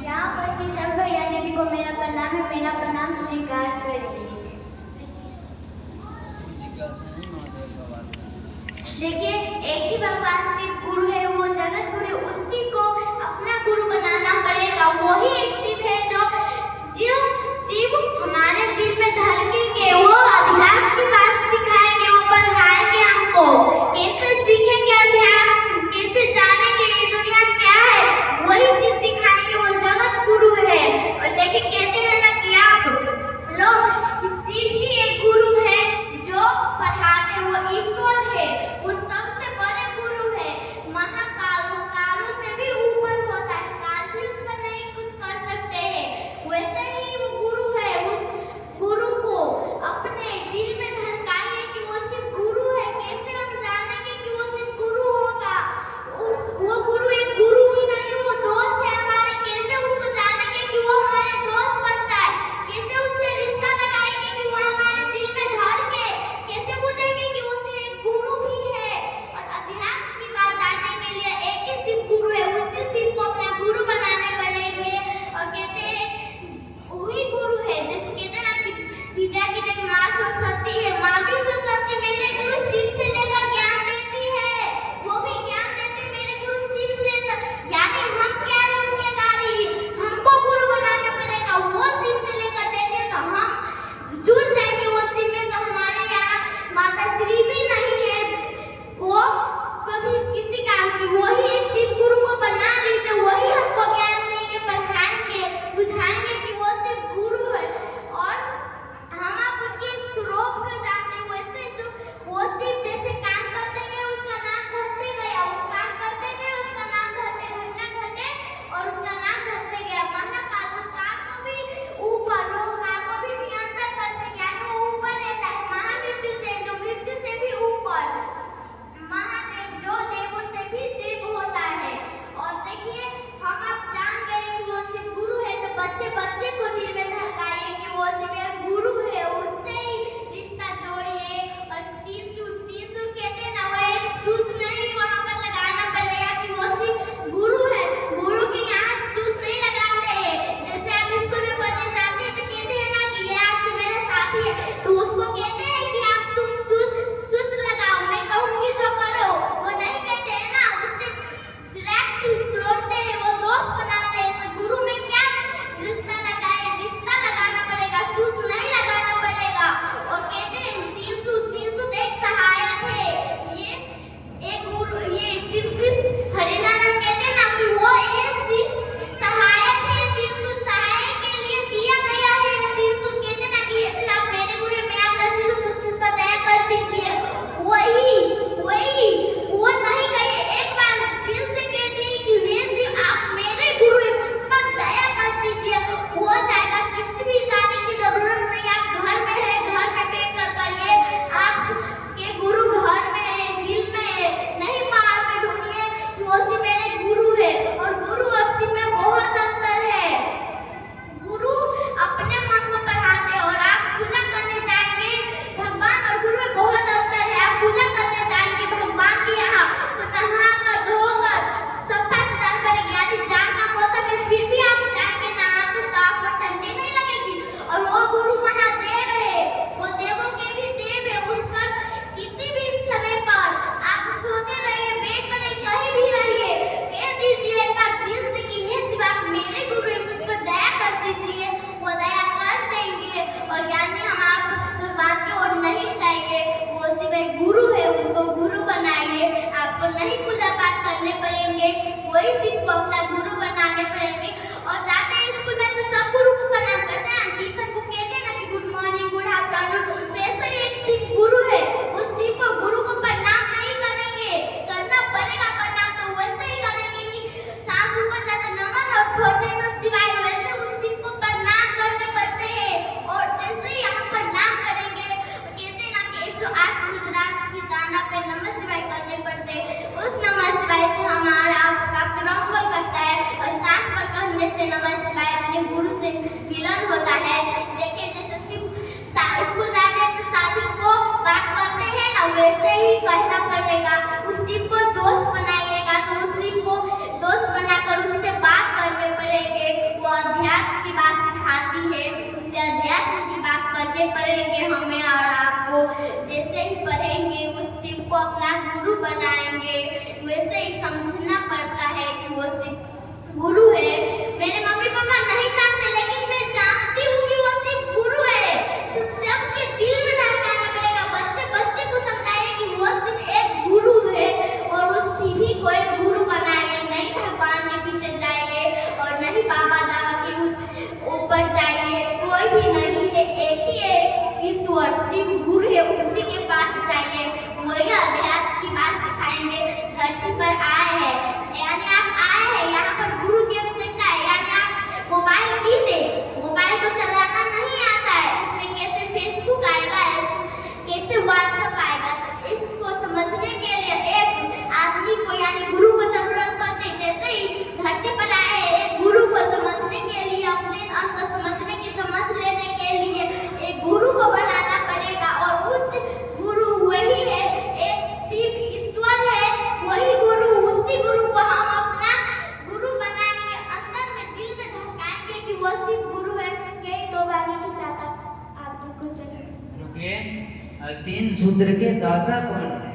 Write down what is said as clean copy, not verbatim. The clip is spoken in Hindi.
यहाँ पर की सब भैया दीदी को मेरा प्रणाम है, मेरा प्रणाम स्वीकार करिए। देखिए, एक ही भगवान शिव गुरु है, वो जगत गुरु, उसी को अपना गुरु बनाना पड़ेगा। वही एक शिव है जो शिव हमारे दिल में धड़केंगे, वो अध्यात्म की बात सिखाएंगे, वो पढ़ाएंगे हमको कैसे सीखेंगे अध्यात्म, कैसे जानेंगे ये दुनिया क्या है, वही शिव सिखाएंगे। वो जगत गुरु है। और देखिए, कहते हैं ना कि आप लोग कि शिव ही एक गुरु है जो पढ़ाते, वो ईश्वर है, वो सबसे बड़े गुरु है। महाकाल, वो कालों से भी ऊपर होता है, काल भी उस पर नहीं कुछ कर सकते हैं। वैसे ही वो गुरु है। उस गुरु को अपने दिल में धड़काइए कि वो सिर्फ गुरु है। कैसे हम जानेंगे कि वो सिर्फ गुरु होगा? वो गुरु एक गुरु ही नहीं, वो दोस्त है हमारे। कैसे उसको जानेंगे कि वो हमारे दोस्त बन जाए? कैसे उससे रिश्ता लगाएंगे कि वो हमारे दिल में धड़के? कैसे पूछेंगे कि वो सिर्फ एक गुरु भी है? और अध्यात्म की बात जानने के लिए एक ही शिव गुरु है, उसी शिव को अपना गुरु बनाने पड़ेंगे। और कहते हैं वही गुरु है, जैसे कहते हैं ना कि विद्या की जब माँ सरस्वती है, माँ भी सरस्वती। मेरे गुरु शिव से लेकर ज्ञान देती है, वो भी ज्ञान देते हैं मेरे गुरु शिव से। यानी हम क्या है उसके गाड़ी, हमको गुरु बनाना पड़ेगा। वो शिव से लेकर देते हैं तो हम जुड़ जाएंगे वो शिव में। तो हमारे यहाँ माता श्री भी नहीं है, वो कभी किसी काम की, वही एक शिव गुरु को बना लीजिए, वही हमको ज्ञान देंगे, पढ़ाएंगे, बुझाएंगे कि वो सिर्फ गुरु है। और हम आपके स्वरूप को जानते हैं, वैसे जो वो सिर्फ जैसे काम करते गए उसका नाम धरते गया, वो काम करते गए उसका नाम धरते, घटना घटे और उसका नाम धरते गया। महाकाल, उस काल को भी ऊपर, वो काल को भी नियंत्रण कर सके, यानी वो ऊपर रहता है। महामृत्युंजय जो मृत्यु से भी ऊपर, महादेव जो देवों से भी देव होता है। और देखिए, हम आप जान गए कि वो सिर्फ गुरु है, तो बच्चे बच्चे को दिल में धड़काइए कि वो सिर्फ एक गुरु है, उससे ही रिश्ता जोड़िए। और त्रिशूल कहते हैं ना, वो एक सूत नहीं वहाँ पर लगाना पड़ेगा कि वो सिर्फ गुरु है। गुरु के यहाँ सूत नहीं लगाते हैं। जैसे आप स्कूल में पढ़ने जाते हैं तो कहते हैं ना कि ये आज से मेरा साथी है, तो उसको कहते हैं कि आप तुम सूत लगाओ, मैं कहूँगी जो करो, वो नहीं कहते हैं ना, उससे डायरेक्ट जोड़ते हैं, वो दोस्त बनाते हैं। तो गुरु में क्या रिश्ता लगाए, रिश्ता लगाना पड़ेगा, सूत नहीं लगाना पड़ेगा। और कहते हैं त्रिशूल एक सहायक है, ये एक गुरु, ये शिव हरिनारायण कहते हैं ना कि वो एक शिव सहायक है। त्रिशूल सहायक के लिए दिया गया है। त्रिशूल कहते हैं ना कि यदि आप मेरे गुरु हैं, मैं आपका शिव पर दया कर दीजिए। वही वो नहीं कहे, एक बार दिल से कह दिए कि हे शिव आप मेरे गुरु हैं, मुझ पर दया कर दीजिए, हो जाएगा। किसी भी जाने की जरूरत नहीं, आप घर में है, घर में बैठ कर करिए। आपके गुरु घर में है, दिल में है, नहीं बाहर में ढूंढिए कि वो शिव मेरे गुरु है। और गुरु और शिव में बहुत अंतर है। गुरु अपने मन को पढ़ाते हैं और आप पूजा करने जाएंगे, भगवान और गुरु में बहुत अंतर है। आप पूजा करने जाएंगे भगवान के यहाँ तो नहा कर धोकर सफा स्नान करेंगे, यानी जान का मौसम है, फिर भी आप जाएंगे नहा तो आपको ठंडी नहीं लगेगी। और वो गुरु महादेव है, वो देवों के भी देव है। उस पर किसी भी समय पर आप सोते रहिए, बेड पर कहीं भी रहिए, कह दीजिए एक बार दिल से कि हे शिव आप मेरे गुरु हैं, मुझ पर दया कर दीजिए, वो दया कर देंगे। और यानी हम आप भगवान की ओर नहीं चाहिए, वो शिव एक गुरु है, उसको गुरु बनाइए। आपको नहीं पूजा पाठ करने पड़ेंगे, वही शिव को अपना गुरु बनाने पड़ेंगे। और जाते हैं स्कूल में तो सब गुरु को प्रणाम करते हैं, टीचर को कहते हैं ना कि गुड मॉर्निंग, गुड आफ्टरनून। वैसे ही एक शिव गुरु है, उस शिव को गुरु को प्रणाम नहीं करेंगे, करना पड़ेगा प्रणाम, तो वैसे ही करेंगे कि सांस ऊपर जाते नमन और छोड़ते तो शिवाय, वैसे उस शिव को प्रणाम करने पड़ते हैं। और जैसे ही हम प्रणाम करेंगे, कहते हैं ना कि 108 रुद्राक्ष की दाना पे नमः शिवाय करने पड़ते हैं। उस नमः शिवाय से हमारा आपका क्रम पड़ेंगे हमें और आपको। जैसे ही पढ़ेंगे उस शिव को अपना गुरु बनाएंगे, वैसे ही समझना पड़ता है कि वो शिव गुरु है। मेरे मम्मी पापा नहीं जानते, लेकिन मैं जानती हूँ कि वो शिव गुरु है, जो सबके दिल में धड़काना पड़ेगा। बच्चे बच्चे को समझाइए कि वो सिर्फ एक गुरु है और वो शिव ही को एक गुरु बनाइए। नहीं भगवान के पीछे जाइए और नहीं बाबा दादा के ऊपर जाइए, कोई भी नहीं है, एक ही एक ईश्वर शिव गुरु है, उसी के पास जाइए, वही अध्यात्म की बात सिखाएंगे। धरती पर आए हैं, यानी आप आए हैं, यहाँ पर गुरु की आवश्यकता है। यानी आप मोबाइल कीने, मोबाइल को चलाना नहीं आता है, इसमें कैसे फेसबुक आएगा, कैसे व्हाट्सएप आएगा, इसको समझने के लिए एक आदमी को यानी गुरु को जरूरत पड़ती है। जैसे ही धरती पर आए एक गुरु को समझने के लिए, अपने अंदर समझने की समझ लेने के लिए एक गुरु को बनाना पड़ेगा और उस गुरु वही है, एक शिव ईश्वर है, वही गुरु, उसी गुरु को हम अपना गुरु बनाएंगे, अंदर में दिल में धड़काएंगे कि वो शिव गुरु है। यही दो वाणी के साथ आप जो कुछ रुकिए, 3 सूत्र के दाता कौन है?